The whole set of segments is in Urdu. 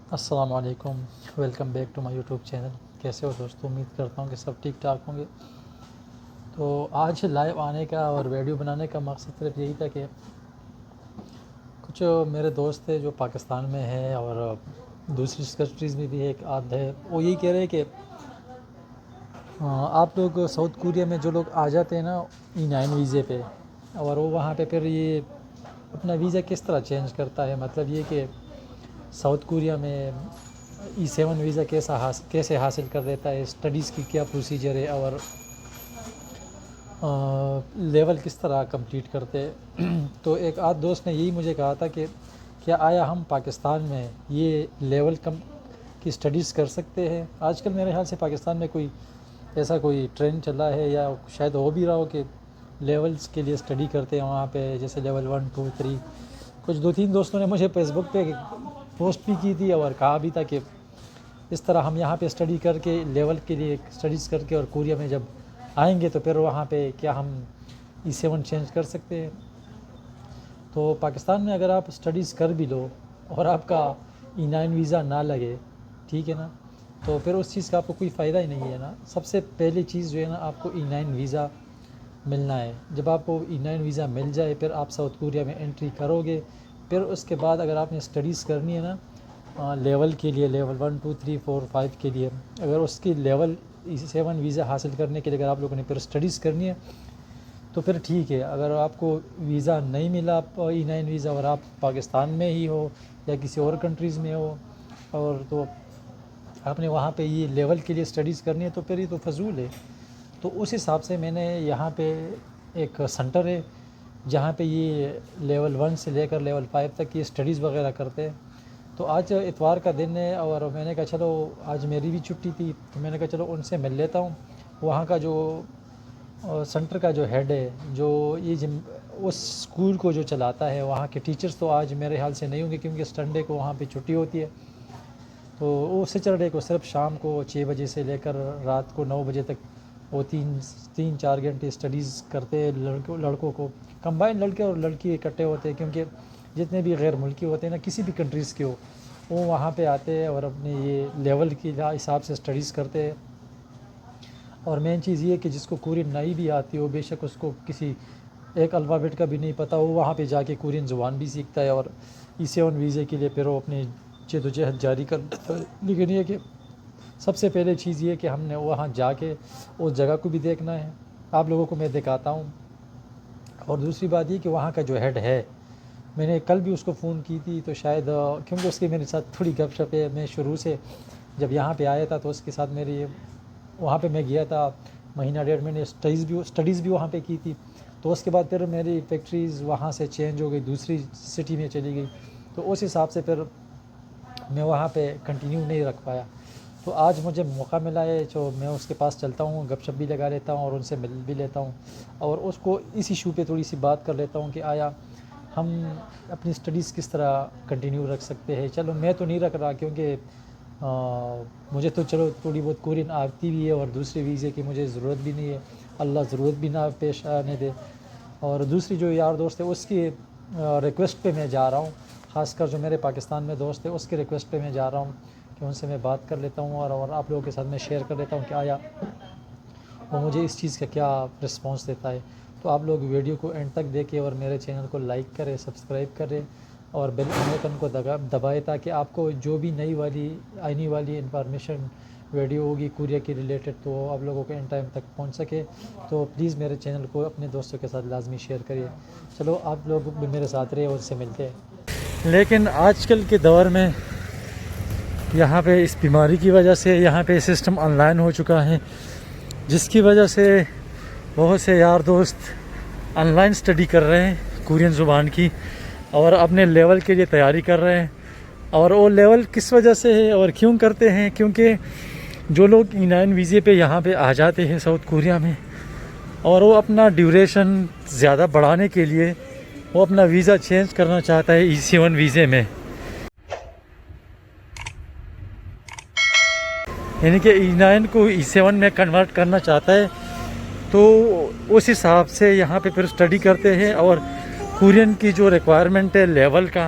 السلام علیکم، welcome back to my YouTube channel. کیسے ہو دوستو؟ امید کرتا ہوں کہ سب ٹھیک ٹھاک ہوں گے۔ تو آج لائیو آنے کا اور ویڈیو بنانے کا مقصد صرف یہی تھا کہ کچھ میرے دوست تھے جو پاکستان میں ہے اور دوسری کنٹریز میں بھی ایک آدھ ہے، وہ یہی کہہ رہے ہیں کہ آپ لوگ ساؤتھ کوریا میں جو لوگ آ جاتے ہیں نا E9 ویزے پہ، اور وہ وہاں پہ پھر یہ اپنا ویزا کس طرح چینج کرتا ہے، مطلب یہ کہ ساؤتھ کوریا میں E7 ویزا کیسے حاصل کر دیتا ہے، اسٹڈیز کی کیا پروسیجر ہے اور لیول کس طرح کمپلیٹ کرتے۔ تو ایک آدھ دوست نے یہی مجھے کہا تھا کہ کیا آیا ہم پاکستان میں یہ لیول کی اسٹڈیز کر سکتے ہیں؟ آج کل میرے خیال سے پاکستان میں کوئی ایسا کوئی ٹرینڈ چلا ہے یا شاید ہو بھی رہا ہو کہ لیولز کے لیے اسٹڈی کرتے ہیں وہاں پہ، جیسے لیول 1 2 3۔ کچھ 2-3 دوستوں نے مجھے فیس بک پہ پوسٹ بھی کی تھی اور کہا بھی تھا کہ اس طرح ہم یہاں پہ اسٹڈی کر کے لیول کے لیے اسٹڈیز کر کے اور کوریا میں جب آئیں گے تو پھر وہاں پہ کیا ہم E7 چینج کر سکتے ہیں۔ تو پاکستان میں اگر آپ اسٹڈیز کر بھی لو اور آپ کا E9 ویزا نہ لگے، ٹھیک ہے نا، تو پھر اس چیز کا آپ کو کوئی فائدہ ہی نہیں ہے نا۔ سب سے پہلی چیز جو ہے نا، آپ کو E9 ویزا ملنا ہے۔ جب آپ کو E9 ویزا مل جائے پھر آپ ساؤتھ کوریا میں انٹری کرو گے، پھر اس کے بعد اگر آپ نے اسٹڈیز کرنی ہے نا لیول کے لیے، لیول 1 2 3 4 5 کے لیے، اگر اس کی لیول E7 ویزا حاصل کرنے کے لیے اگر آپ لوگوں نے پھر اسٹڈیز کرنی ہے تو پھر ٹھیک ہے۔ اگر آپ کو ویزا نہیں ملا E9 ویزا اور آپ پاکستان میں ہی ہو یا کسی اور کنٹریز میں ہو اور تو آپ نے وہاں پہ یہ لیول کے لیے اسٹڈیز کرنی ہے تو پھر یہ تو فضول ہے۔ تو اس حساب سے میں نے یہاں پہ ایک سنٹر ہے جہاں پہ یہ لیول 1 سے لے کر لیول 5 تک یہ اسٹڈیز وغیرہ کرتے ہیں۔ تو آج اتوار کا دن ہے اور میں نے کہا چلو آج میری بھی چھٹی تھی تو میں نے کہا چلو ان سے مل لیتا ہوں۔ وہاں کا جو سنٹر کا جو ہیڈ ہے، جو یہ اس اسکول کو جو چلاتا ہے، وہاں کے ٹیچرز تو آج میرے خیال سے نہیں ہوں گے کیونکہ سنڈے کو وہاں پہ چھٹی ہوتی ہے۔ تو وہ سیٹرڈے کو صرف شام کو 6 بجے سے لے کر رات کو 9 بجے تک وہ 3-4 گھنٹے اسٹڈیز کرتے ہیں لڑکوں کو۔ کمبائن لڑکے اور لڑکی اکٹھے ہوتے ہیں کیونکہ جتنے بھی غیر ملکی ہوتے ہیں نا، کسی بھی کنٹریز کے ہو، وہ وہاں پہ آتے ہیں اور اپنے یہ لیول کے حساب سے اسٹڈیز کرتے ہیں۔ اور مین چیز یہ ہے کہ جس کو کورین نہیں بھی آتی ہو، بے شک اس کو کسی ایک الفابیٹ کا بھی نہیں پتہ ہو، وہاں پہ جا کے کورین زبان بھی سیکھتا ہے اور E7 ویزے کے لیے پھر وہ اپنی جدوجہد جاری کرتا ہے۔ لیکن یہ کہ سب سے پہلے چیز یہ کہ ہم نے وہاں جا کے اس جگہ کو بھی دیکھنا ہے۔ آپ لوگوں کو میں دکھاتا ہوں۔ اور دوسری بات یہ کہ وہاں کا جو ہیڈ ہے، میں نے کل بھی اس کو فون کی تھی تو شاید کیونکہ اس کی میرے ساتھ تھوڑی گپ شپ ہے، میں شروع سے جب یہاں پہ آیا تھا تو اس کے ساتھ میری وہاں پہ میں گیا تھا مہینہ ڈیڑھ مہینے، اسٹڈیز بھی وہاں پہ کی تھی۔ تو اس کے بعد پھر میری فیکٹریز وہاں سے چینج ہو گئی، دوسری سٹی میں چلی گئی، تو اس حساب سے پھر میں وہاں پہ کنٹینیو نہیں رکھ پایا۔ تو آج مجھے موقع ملا ہے جو میں اس کے پاس چلتا ہوں، گپ شپ بھی لگا لیتا ہوں اور ان سے مل بھی لیتا ہوں اور اس کو اس ایشو پہ تھوڑی سی بات کر لیتا ہوں کہ آیا ہم اپنی اسٹڈیز کس طرح کنٹینیو رکھ سکتے ہیں۔ چلو میں تو نہیں رکھ رہا کیونکہ مجھے تو چلو تھوڑی بہت کورین آتی بھی ہے اور دوسرے ویزے کی مجھے ضرورت بھی نہیں ہے، اللہ ضرورت بھی نہ پیش آنے دے۔ اور دوسری جو یار دوست ہے اس کی ریکویسٹ پہ میں جا رہا ہوں، خاص کر جو میرے پاکستان میں دوست ہے اس کی ریکویسٹ پہ میں جا رہا ہوں کہ ان سے میں بات کر لیتا ہوں اور آپ لوگوں کے ساتھ میں شیئر کر لیتا ہوں کہ آیا وہ مجھے اس چیز کا کیا رسپانس دیتا ہے۔ تو آپ لوگ ویڈیو کو اینڈ تک دیکھیں اور میرے چینل کو لائک کریں، سبسکرائب کریں اور بیل آئیکن کو دبائے تاکہ آپ کو جو بھی آنے والی انفارمیشن ویڈیو ہوگی کوریا کی ریلیٹڈ تو آپ لوگوں کو ان ٹائم تک پہنچ سکے۔ تو پلیز میرے چینل کو اپنے دوستوں کے ساتھ لازمی شیئر کریے۔ چلو آپ لوگ بھی میرے ساتھ رہے اور ان سے ملتے ہیں۔ لیکن آج کل کے دور میں یہاں پہ اس بیماری کی وجہ سے یہاں پہ سسٹم آن لائن ہو چکا ہے، جس کی وجہ سے بہت سے یار دوست آن لائن اسٹڈی کر رہے ہیں کورین زبان کی اور اپنے لیول کے لیے تیاری کر رہے ہیں۔ اور وہ لیول کس وجہ سے ہے اور کیوں کرتے ہیں؟ کیونکہ جو لوگ E9 ویزے پہ یہاں پہ آ جاتے ہیں ساؤتھ کوریا میں اور وہ اپنا ڈیوریشن زیادہ بڑھانے کے لیے وہ اپنا ویزا چینج کرنا چاہتا ہے E7 ویزے میں، یعنی کہ E9 کو E7 میں کنورٹ کرنا چاہتا ہے۔ تو اس حساب سے یہاں پہ پھر اسٹڈی کرتے ہیں اور کورین کی جو ریکوائرمنٹ ہے لیول کا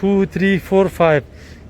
2, 3, 4, 5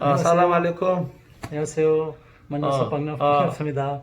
assalamualaikum. 안녕하세요. 만나서 반갑습니다.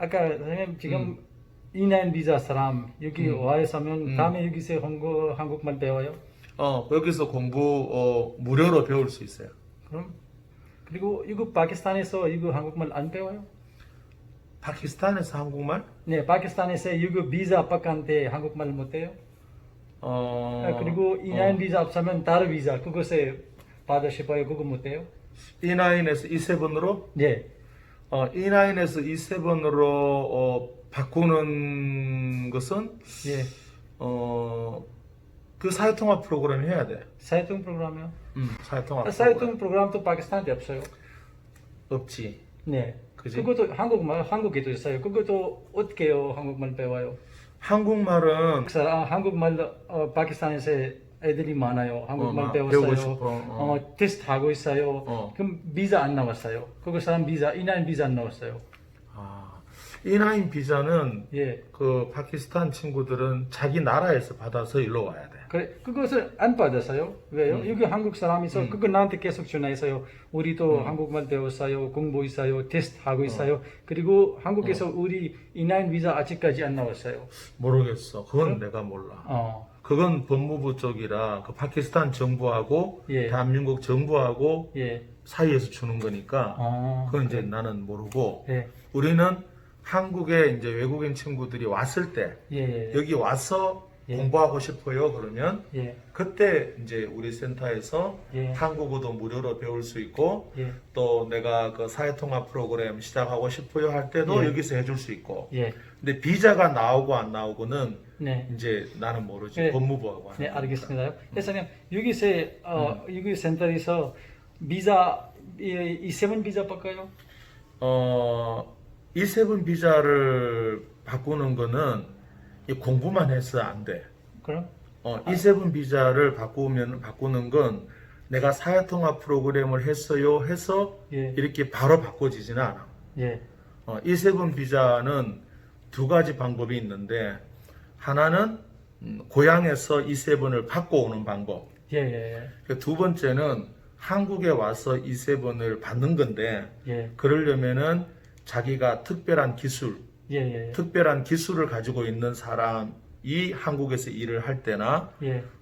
아까 선생님 지금 E9 비자 사람 여기 와서 하면 다음에 여기서 한국말 배워요? 여기서 공부 무료로 배울 수 있어요. 그럼 그리고 이거 파키스탄에서 이거 한국말 안 배워요? 파키스탄에서 한국말? 네, 파키스탄에서 이거 비자 압박한테 한국말 못해요? 그리고 E9 비자 없으면 다른 비자 그것에 받아 싶어요. 그거 못해요? E9에서 E7으로? 네. E9에서 E7으로 바꾸는 것은 예. 그 사회통합 프로그램 해야 돼. 사회통 프로그램이요? 사회통합 사회통 프로그램도 파키스탄에 없어요. 없지. 네. 그지? 그것도 한국말 한국에도 있어요. 그것도 어떻게 해요? 한국말 배워요? 한국말은 한국말 파키스탄에서 애들이 많아요. 한국말 배웠어요. 배우고 싶어. 테스트 하고 있어요. 그럼 비자 안 나왔어요. 그거 사람 비자, E9 비자 안 나왔어요. E9 비자는 예. 그 파키스탄 친구들은 자기 나라에서 받아서 일로 와야 돼. 그래, 그것을 안 받았어요. 왜요? 여기 한국 사람이서 그거 나한테 계속 전화했어요. 우리도 한국말 배웠어요. 공부했어요. 테스트 하고 있어요. 그리고 한국에서 우리 E9 비자 아직까지 안 나왔어요. 모르겠어. 그건 내가 몰라. 그건 법무부 쪽이라 그 파키스탄 정부하고 예. 대한민국 정부하고 예. 사이에서 주는 거니까 그건 이제 나는 모르고 우리는 한국에 이제 외국인 친구들이 왔을 때 예. 여기 와서 공부하고 싶어요 그러면 그때 이제 우리 센터에서 한국어도 무료로 배울 수 있고 또 내가 그 사회통합 프로그램 시작하고 싶어요 할 때도 여기서 해줄 수 있고 근데 비자가 나오고 안 나오고는 이제 나는 모르지 법무부하고 네, 알겠습니다. 그래서 여기서 여기 센터에서 비자 E7 비자 바꿔요? E7 비자를 바꾸는 거는 이 공부만 해서 안 돼. 그럼? E7 비자를 바꾸는 건 내가 사회통합 프로그램을 했어요 해서 이렇게 바로 바꿔지지는 않아. E7 비자는 두 가지 방법이 있는데 하나는 고향에서 E7을 받고 오는 방법. 두 번째는 한국에 와서 E7을 받는 건데 그러려면은 자기가 특별한 기술, 특별한 기술을 가지고 있는 사람이 한국에서 일을 할 때나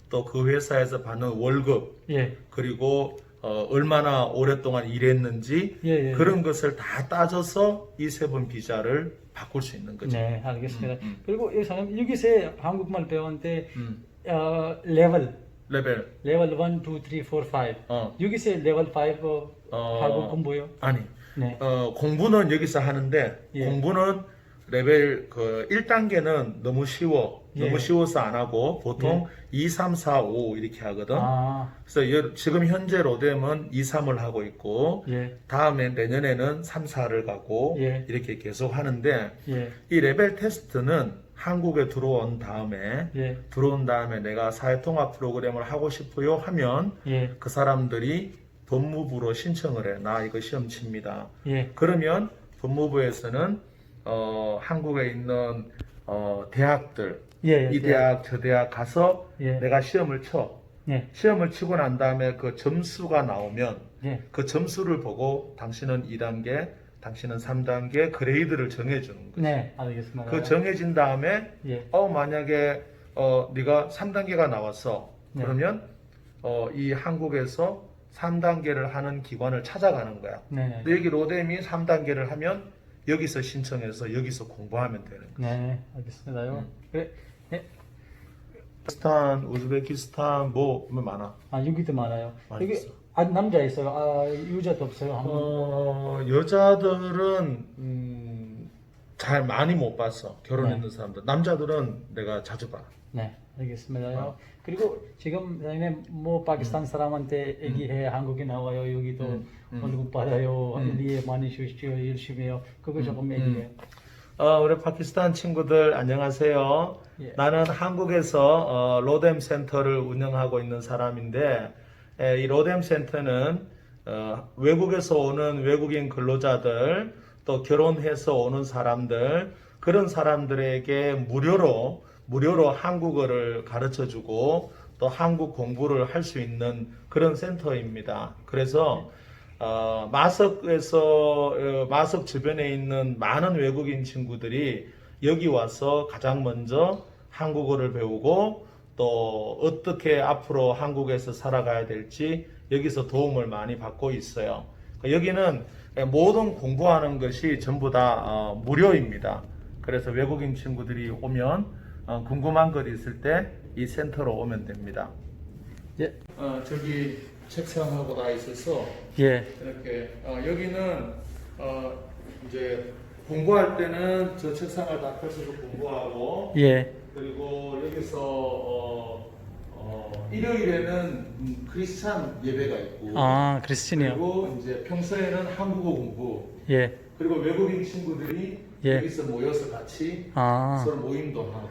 또 그 회사에서 받는 월급 그리고 얼마나 오랫동안 일했는지 그런 것을 다 따져서 E7 비자를 바꿀 수 있는 거죠. 네, 알겠습니다. 그리고 여기서 한국말 배웠는데 레벨 1, 2, 3, 4, 5 여기서 레벨 5 하고 공부요? 아니 공부는 여기서 하는데 공부는 레벨 그 1단계는 너무 쉬워. 예. 너무 쉬워서 안 하고 보통 2, 3, 4, 5 이렇게 하거든. 아, 그래서 지금 현재 로뎀은 2, 3을 하고 있고 예. 다음에 내년에는 3, 4를 가고 예. 이렇게 계속 하는데 예. 이 레벨 테스트는 한국에 들어온 다음에 예. 내가 사회통합 프로그램을 하고 싶어요 하면 예. 그 사람들이 법무부로 신청을 해. 나 이거 시험 칩니다. 예. 그러면 법무부에서는 한국에 있는 대학들 예. 이 대학 저 대학 가서 예. 내가 시험을 쳐. 예. 시험을 치고 난 다음에 그 점수가 나오면 예. 그 점수를 보고 당신은 2단계, 당신은 3단계 그레이드를 정해주는 거지. 네, 알겠습니다. 그 정해진 다음에 예. 만약에 네가 3단계가 나왔어. 네. 그러면 이 한국에서 3단계를 하는 기관을 찾아가는 거야. 네. 근데 여기 로뎀이 3단계를 하면 여기서 신청해서 여기서 공부하면 되는 거야. 네, 알겠습니다요. 그래. 네. 파키스탄, 우즈베키스탄 뭐 많아. 아, 여기도 많아요. 많이 여기 있어. 남자 있어요. 여자도 없어요. 여자들은 잘 많이 못 봤어. 결혼했는 네. 사람들. 남자들은 내가 자주 봐. 네, 알겠습니다요. 그리고 지금 뭐 파키스탄 사람한테 얘기해 한국에 나와요. 여기도 월급 받아요. 일리에 많이 쉬십시오. 열심히 해요. 그거 조금 얘기해요. 우리 파키스탄 친구들 안녕하세요. 예. 나는 한국에서 로뎀 센터를 운영하고 있는 사람인데 이 로뎀 센터는 외국에서 오는 외국인 근로자들 또 결혼해서 오는 사람들 그런 사람들에게 무료로 한국어를 가르쳐주고 또 한국 공부를 할 수 있는 그런 센터입니다. 그래서 마석 주변에 있는 많은 외국인 친구들이 여기 와서 가장 먼저 한국어를 배우고 또 어떻게 앞으로 한국에서 살아가야 될지 여기서 도움을 많이 받고 있어요. 여기는 모든 공부하는 것이 전부 다 무료입니다. 그래서 외국인 친구들이 오면 궁금한 것 있을 때 이 센터로 오면 됩니다. 예. 저기 책상하고 다 있어서 예. 이렇게 여기는 이제 공부할 때는 저 책상을 다 펼쳐서 공부하고 예. 그리고 여기서 일요일에는 크리스찬 예배가 있고 아, 크리스티니요. 그리고 이제 평소에는 한국어 공부 예. 그리고 외국인 친구들이 예. 여기서 모여서 같이 아. 서로 모임도 하고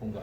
공간.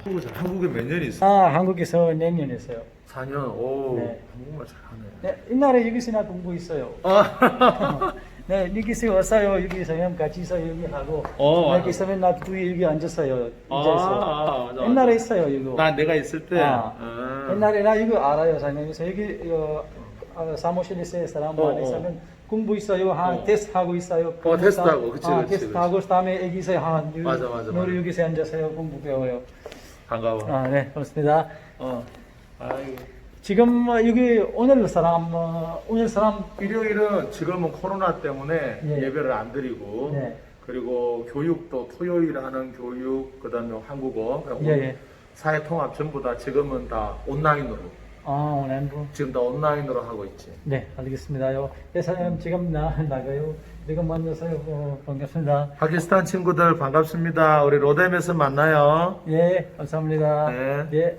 한국에 몇 년 있어? 한국에서 내년 있어요. 4년. 오, 네. 한국말 잘하네. 네, 옛날에 여기서 공부 있어요. 네, 여기서 왔어요. 여기서 형 같이 있어요. 여기 하고. 여기 있으면 나 여기 앉았어요. 앉아있어요. 맞아. 옛날에 있어요, 이거. 내가 있을 때. 옛날에 나 이거 알아요, 사장님께서. 여기 사무실에서 사람 많이 있으면 공부 있어요. 테스트 하고 있어요. 테스트하고, 그치. 테스트 하고 다음에 여기서 맞아. 너를 여기서 앉아서요. 공부 배워요. 반가워. 네, 고맙습니다. 아이고. 지금 여기 오늘 사람 일요일은 지금은 코로나 때문에 예. 예배를 안 드리고 네. 그리고 교육도 토요일 하는 교육 그다음에 한국어 예. 사회통합 전부 다 지금은 다 온라인으로 온라인으로. 지금 다 온라인으로 하고 있지. 네, 알겠습니다요. 네, 사장님 지금 나가요. 지금 만나서요. 반갑습니다. 파키스탄 친구들 반갑습니다. 우리 로뎀에서 만나요. 예, 감사합니다. 네. 예.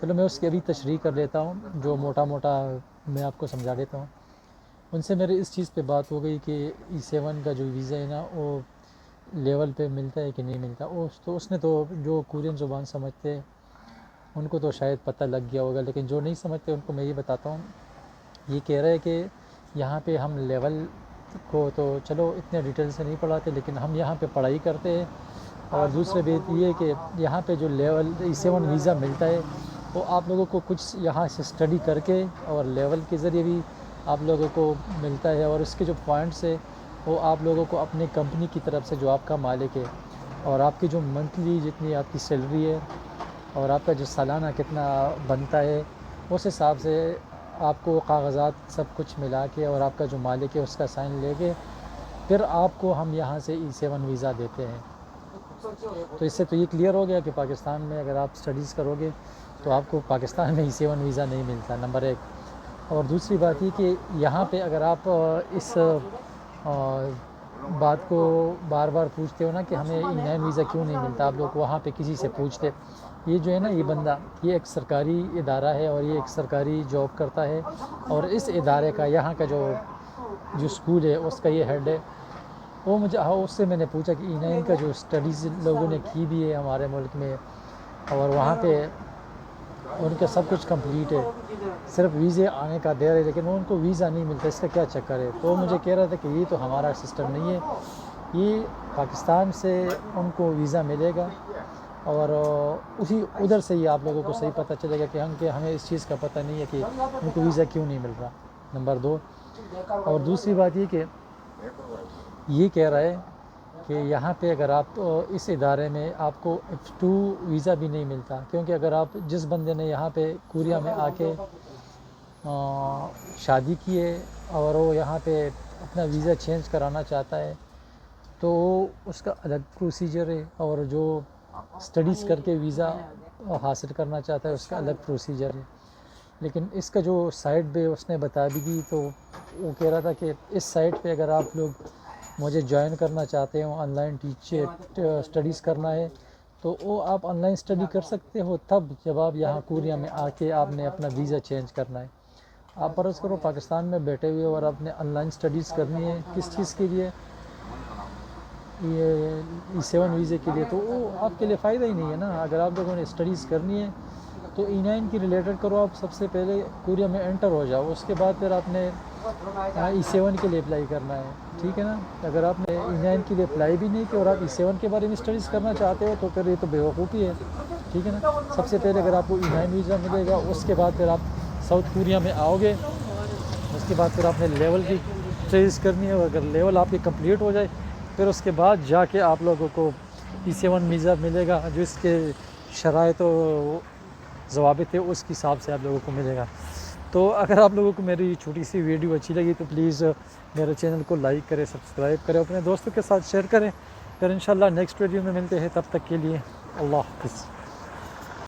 چلو میں اس کی ابھی تشریح کر لیتا ہوں، جو موٹا موٹا میں آپ کو سمجھا دیتا ہوں۔ ان سے میرے اس چیز پہ بات ہو گئی کہ E7 کا جو ویزا ہے نا وہ لیول پہ ملتا ہے کہ نہیں ملتا۔ اس نے تو جو کورین زبان سمجھتے ہیں ان کو تو شاید پتہ لگ گیا ہوگا، لیکن جو نہیں سمجھتے ان کو میں یہ بتاتا ہوں۔ یہ کہہ رہے کہ یہاں پہ ہم لیول کو تو چلو اتنے ڈیٹیل سے نہیں پڑھاتے، لیکن ہم یہاں پہ پڑھائی کرتے ہیں، اور دوسرے بات یہ ہے کہ یہاں پہ جو لیول E7 ویزا ملتا ہے وہ آپ لوگوں کو کچھ یہاں سے اسٹڈی کر کے اور لیول کے ذریعے بھی آپ لوگوں کو ملتا ہے، اور اس کے جو پوائنٹس ہے وہ آپ لوگوں کو اپنے کمپنی کی طرف سے جو آپ کا مالک ہے اور آپ کی جو منتھلی جتنی آپ کی سیلری ہے اور آپ کا جو سالانہ کتنا بنتا ہے اس حساب سے آپ کو کاغذات سب کچھ ملا کے اور آپ کا جو مالک ہے اس کا سائن لے کے پھر آپ کو ہم یہاں سے E7 ویزا دیتے ہیں۔ تو اس سے تو یہ کلیئر ہو گیا کہ پاکستان میں اگر آپ اسٹڈیز کرو گے تو آپ کو پاکستان میں E7 ویزا نہیں ملتا، نمبر ایک۔ اور دوسری بات یہ کہ یہاں پہ اگر آپ اس بات کو بار بار پوچھتے ہو نا کہ ہمیں E9 ویزا کیوں نہیں ملتا، آپ لوگ وہاں پہ کسی سے پوچھتے، یہ جو ہے نا یہ بندہ یہ ایک سرکاری ادارہ ہے اور یہ ایک سرکاری جاب کرتا ہے، اور اس ادارے کا یہاں کا جو اسکول ہے اس کا یہ ہیڈ ہے۔ وہ مجھے اس سے میں نے پوچھا کہ E9 کا جو اسٹڈیز لوگوں نے کی بھی ہے ہمارے ملک میں اور وہاں پہ ان کا سب کچھ کمپلیٹ ہے، صرف ویزے آنے کا دیر ہے لیکن وہ ان کو ویزا نہیں ملتا، اس کا کیا چکر ہے؟ تو مجھے کہہ رہا تھا کہ یہ تو ہمارا سسٹم نہیں ہے، یہ پاکستان سے ان کو ویزا ملے گا اور اسی ادھر سے ہی آپ لوگوں کو صحیح پتہ چلے گا کہ ہمیں اس چیز کا پتہ نہیں ہے کہ ان کو ویزا کیوں نہیں مل رہا، نمبر دو۔ اور دوسری بات یہ کہہ رہا ہے کہ یہاں پہ اگر آپ اس ادارے میں آپ کو F2 ویزا بھی نہیں ملتا، کیونکہ اگر آپ جس بندے نے یہاں پہ کوریا میں آ کے شادی کی ہے اور وہ یہاں پہ اپنا ویزا چینج کرانا چاہتا ہے تو اس کا الگ پروسیجر ہے، اور جو اسٹڈیز کر کے ویزا حاصل کرنا چاہتا ہے اس کا الگ پروسیجر ہے۔ لیکن اس کا جو سائٹ پہ اس نے بتا بھی دی، تو وہ کہہ رہا تھا کہ اس سائٹ پہ اگر آپ لوگ مجھے جوائن کرنا چاہتے ہو، آن لائن اسٹڈیز کرنا ہے تو وہ آپ آن لائن اسٹڈی کر سکتے ہو تب جب آپ یہاں کوریا میں آ کے آپ نے اپنا ویزا چینج کرنا ہے۔ آپ فرض کرو پاکستان میں بیٹھے ہوئے اور آپ نے آن لائن اسٹڈیز کرنی ہے کس چیز کے لیے، یہ E7 ویزے کے لیے، تو وہ آپ کے لیے فائدہ ہی نہیں ہے نا۔ اگر آپ لوگوں نے اسٹڈیز کرنی ہے تو E9 کی ریلیٹڈ کرو، آپ سب سے پہلے کوریا میں انٹر ہو جاؤ، اس کے بعد پھر آپ نے E7 کے لیے اپلائی کرنا ہے، ٹھیک ہے نا۔ اگر آپ نے E9 کے لیے اپلائی بھی نہیں کیا اور آپ E7 کے بارے میں اسٹڈیز کرنا چاہتے ہو تو پھر یہ تو بیوقوفی ہے، ٹھیک ہے نا۔ سب سے پہلے اگر آپ کو E9 ویزا ملے گا، اس کے بعد پھر آپ ساؤتھ کوریا میں آؤ گے، اس کے بعد پھر آپ نے لیول کی اسٹڈیز کرنی ہے، اور اگر لیول آپ کی کمپلیٹ ہو جائے پھر اس کے بعد جا کے آپ لوگوں کو E7 ویزا ملے گا، جو اس کے شرائط و ضوابط ہے اس کے حساب سے آپ لوگوں کو ملے گا۔ تو اگر آپ لوگوں کو میری چھوٹی سی ویڈیو اچھی لگی تو پلیز میرے چینل کو لائک کریں، سبسکرائب کریں، اپنے دوستوں کے ساتھ شیئر کریں، پھر انشاءاللہ نیکسٹ ویڈیو میں ملتے ہیں، تب تک کے لیے اللہ حافظ۔